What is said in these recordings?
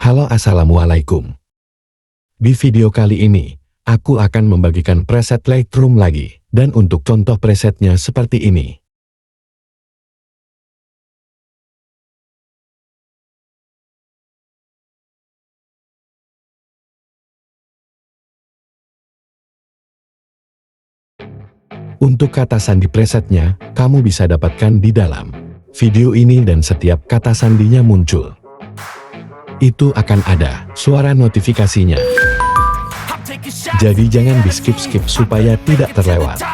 Halo, assalamualaikum. Di video kali ini, aku akan membagikan preset Lightroom lagi, dan untuk contoh presetnya seperti ini. Untuk kata sandi presetnya, kamu bisa dapatkan di dalam video ini dan setiap kata sandinya muncul. Itu akan ada suara notifikasinya. Jadi jangan di skip-skip supaya tidak terlewat.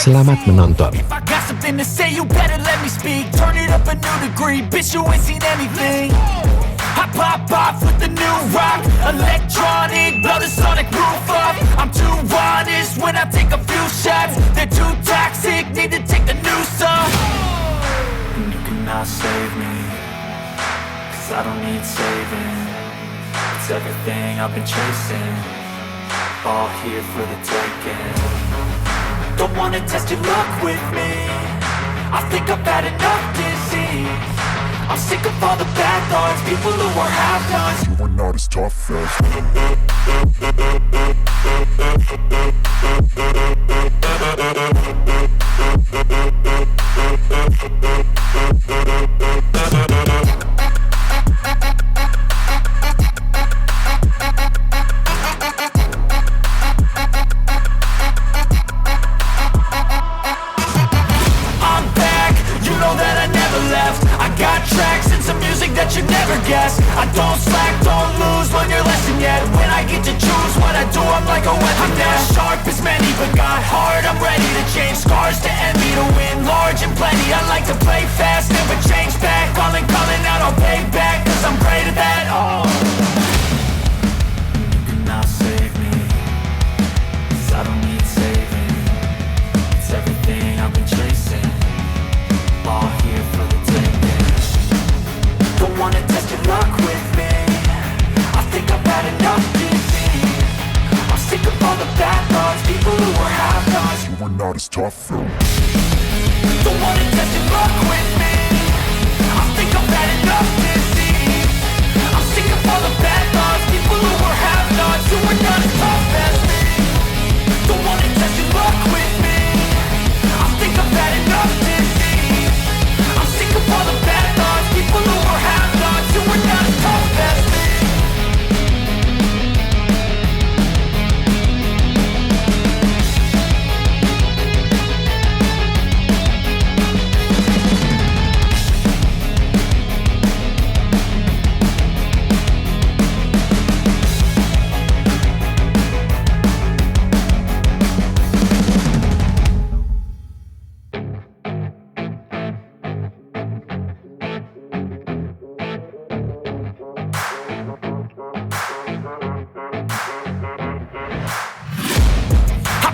Selamat menonton. I pop off with the new rock, electronic, blow the sonic roof up. I'm too honest when I take a few shots. They're too toxic, need to take a new song. And you cannot save me, cause I don't need saving. It's everything I've been chasing, all here for the taking. Don't wanna test your luck with me, I think I've had enough disease. I'm sick of all the bad thoughts, people who are half-nots. You are not as tough as I'm back, you know that I never left. I got tracks and some music that you never guess. I don't slack, don't lose, learn your lesson yet. When I get to choose what I do, I'm like a weapon. I'm not sharp as many, but got heart. I'm ready to change scars to envy, to win large and plenty. I like to play fast, never change back. Calling out, I'll pay back, cause I'm great at that. Oh, you cannot save me, cause I don't need saving. It's everything I've been chasing, all here for the taking. Don't wanna test your luck with me, I think I've had enough disease. I'm sick of all the bad thoughts, people who are half-nots. You are not as tough though. Don't wanna test your luck with me, I think I've had enough disease. I'm sick of all the bad thoughts, people who are half-nots. You are not as tough as me. Don't wanna test your luck with me, I think I've had enough disease. I'm sick of all the bad thoughts, people who are half-nots. You are not as tough as me.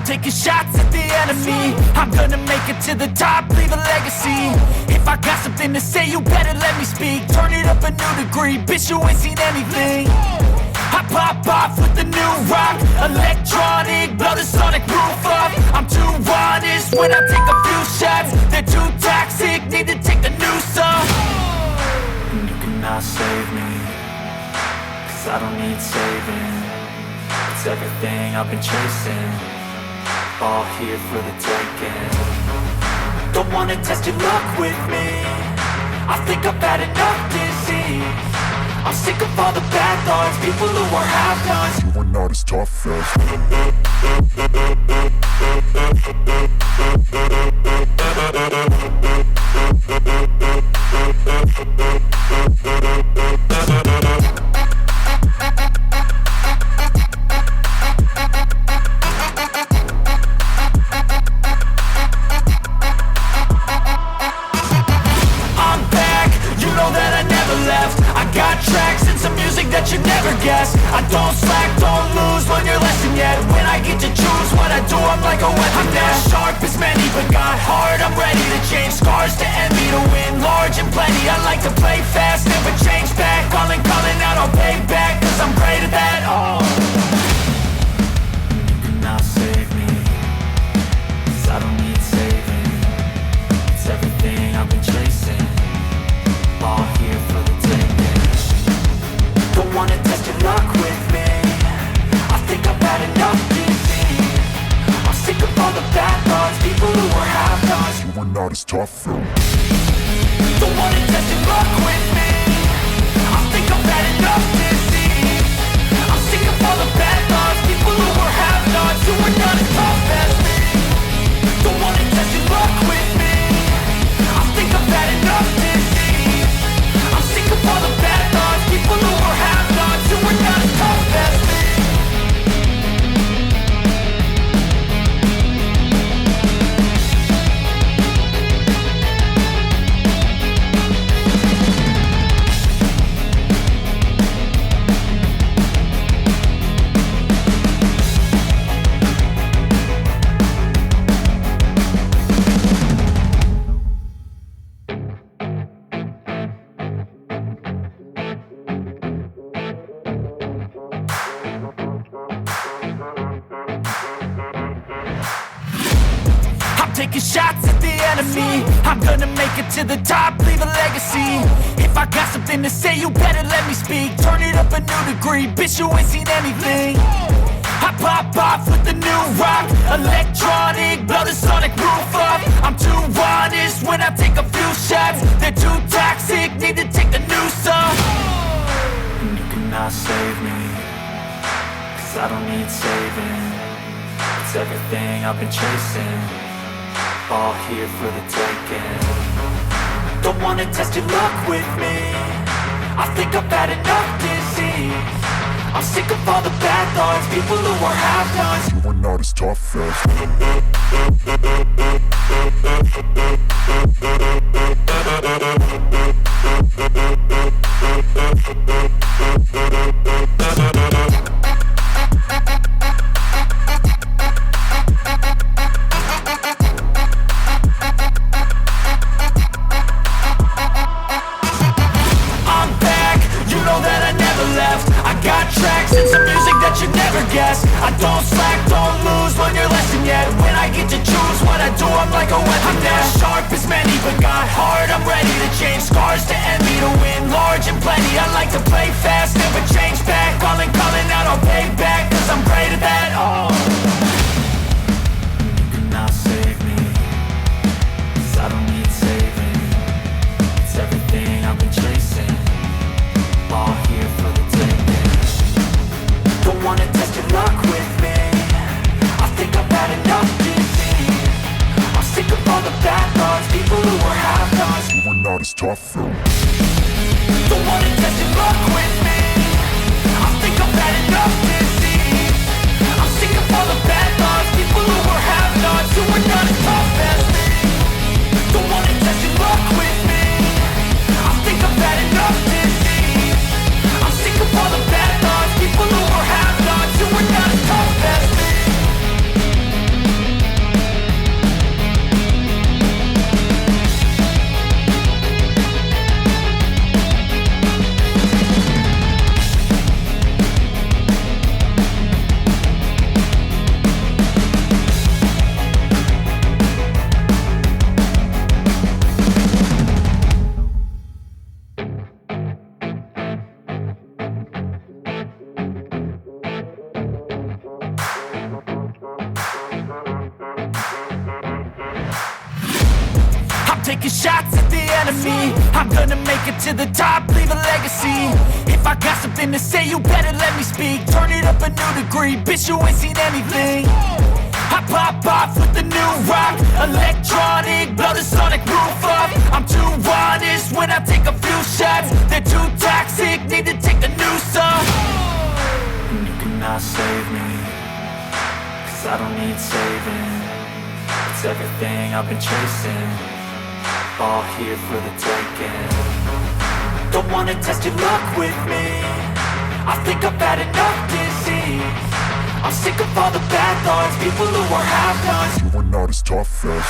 Taking shots at the enemy, I'm gonna make it to the top, leave a legacy. If I got something to say, you better let me speak. Turn it up a new degree, bitch, you ain't seen anything. I pop off with the new rock, electronic, blow the sonic roof up. I'm too honest when I take a few shots. They're too toxic, need to take a new song. And you cannot save me, cause I don't need saving. It's everything I've been chasing, all here for the taking. Don't wanna test your luck with me, I think I've had enough disease. I'm sick of all the bad thoughts, people who are half-nots. You are not as tough as that you never guess. I don't slack, don't lose, learn your lesson yet. When I get to choose what I do, I'm like a weapon. I'm not sharp as many, but got heart. I'm ready to change scars to envy, to win large and plenty. I like to play fast, never change back. Calling out, I'll pay back, cause I'm great at that. Oh, you cannot save me, cause I don't need saving. It's everything I've been chasing, all here for the taking. Don't wanna as tough though. Don't wanna test your luck with me. I think I've had enough disease. I'm sick of all the bad thoughts, people who are have-nots, who are not as tough as me. Don't wanna test your luck with me. I think I've had enough disease. I'm sick of all the bad thoughts, people who are have-nots, who are not as tough as me. Taking shots at the enemy. I'm gonna make it to the top, leave a legacy. If I got something to say, you better let me speak. Turn it up a new degree, bitch, you ain't seen anything. I pop off with the new rock, electronic, blow the sonic roof up. I'm too honest when I take a few shots. They're too toxic, need to take the noose off. And you cannot save me, cause I don't need saving. It's everything I've been chasing, all here for the taking. Don't wanna test your luck with me. I think I've had enough disease. I'm sick of all the bad thoughts, people who are have-nots. You were not as tough as. And some music that you never guess. I don't slack, don't lose, learn your lesson yet. When I get to choose what I do, I'm like a weapon. I'm not sharp as many, but got hard. I'm ready to change scars to envy, to win large and plenty. I like to play fast, never change back. Calling out, I'll pay back, cause I'm great at that. Oh, you cannot save me, cause I don't need saving. It's everything I've been chasing, all here for the taking. Don't wanna test your luck with me. I think I've had enough disease. I'm sick of all the bad thoughts, people who are have-nots. You were not as tough though. Don't wanna test your luck with me. I think I've had enough disease. I'm sick of all the bad thoughts, people who are have-nots, who are not as tough as me. Don't wanna test your luck with me. I think I've had enough disease. I'm sick of all the bad thoughts, people who are have-nots, who are not as tough as me. Taking shots at the enemy. I'm gonna make it to the top, leave a legacy. If I got something to say, you better let me speak. Turn it up a new degree, bitch, you ain't seen anything. I pop off with the new rock, electronic, blow the sonic roof up. I'm too honest when I take a few shots. They're too toxic, need to take the noose off. And you cannot save me, cause I don't need saving. It's everything I've been chasing, all here for the taking. Don't wanna test your luck with me. I think I've had enough disease. I'm sick of all the bad thoughts, people who are have-nots. You were not as tough as.